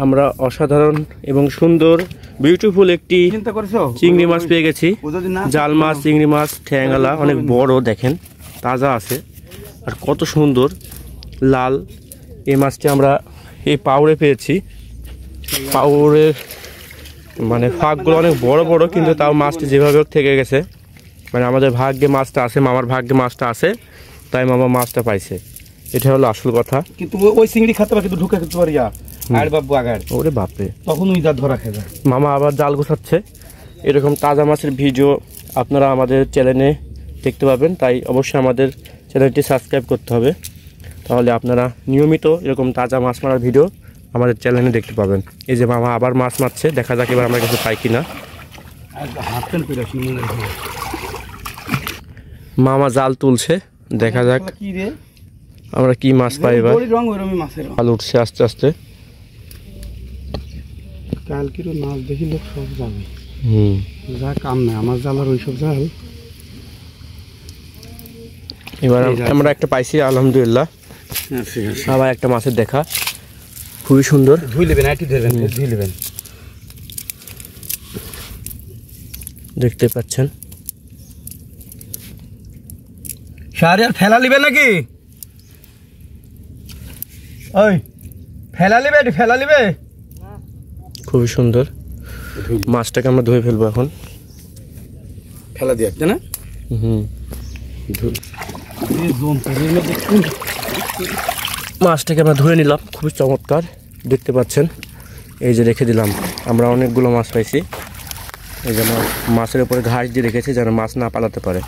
আমরা অসাধারণ এবং সুন্দর বিউটিফুল একটি চিংড়ি মাছ পেয়ে গেছি। জাল মাছ, চিংড়ি মাছ, ঠ্যাংলা, অনেক বড়, দেখেন তাজা আছে আর কত সুন্দর লাল। এই মাছটি আমরা এই পাউড়ে পেয়েছি। পাউড়ের মানে ফাঁকগুলো অনেক বড় বড়, কিন্তু তাও মাছটি যেভাবে থেকে গেছে, মানে আমাদের ভাগ্যে মাছটা আছে, মামার ভাগ্যে মাছটা আছে, তাই মামা মাছটা পাইছে। এটা হলো আসল কথা। কিন্তু ওই চিংড়ি খেতে পারে, কিন্তু ঢুকে খেতে পারি আর বাবু আগার ওরে বাপরে, তখন ওই দাঁত ধরা খেয়ে। মামা আবার জাল গোছাচ্ছে। এরকম তাজা মাছের ভিডিও আপনারা আমাদের চ্যানেলে দেখতে পাবেন, তাই অবশ্যই আমাদের চ্যানেলটি সাবস্ক্রাইব করতে হবে, তাহলে আপনারা নিয়মিত এরকম তাজা মাছ মারার ভিডিও আমাদের চ্যানেলে দেখতে পাবেন। এই যে মামা আবার মাছ মারছে, দেখা যাক এবার আমার কাছে পাই কিনা। মামা জাল তুলছে, দেখা যাক আমরা কি মাছ পাই এবার। জাল উঠছে আস্তে আস্তে। কালকের মাছ দেখি লোক সব যাবে, যা কাম নাই আমার জালার ওইসব জাল। এবার আমরা একটা পাইছি আলহামদুলিল্লাহ। আবার একটা মাছের দেখা, খুবই সুন্দর। ধুই নেবেন, একটু ধরবেন, ধুই নেবেন। দেখতে পাচ্ছেন শাহরিয়ার ফেলা নিবে নাকি? ওই ফেলা নিবে, এটি ফেলা নিবে। খুবই সুন্দর মাছটাকে আমরা ধুয়ে ফেলবো এখন। ফেলা দিয়ে না? মাছটাকে আমরা ধুয়ে নিলাম, খুবই চমৎকার দেখতে পাচ্ছেন। এই যে রেখে দিলাম, আমরা অনেকগুলো মাছ পাইছি। এই যে মাছের উপরে ঘাস দিয়ে রেখেছি যেন মাছ না পালাতে পারে।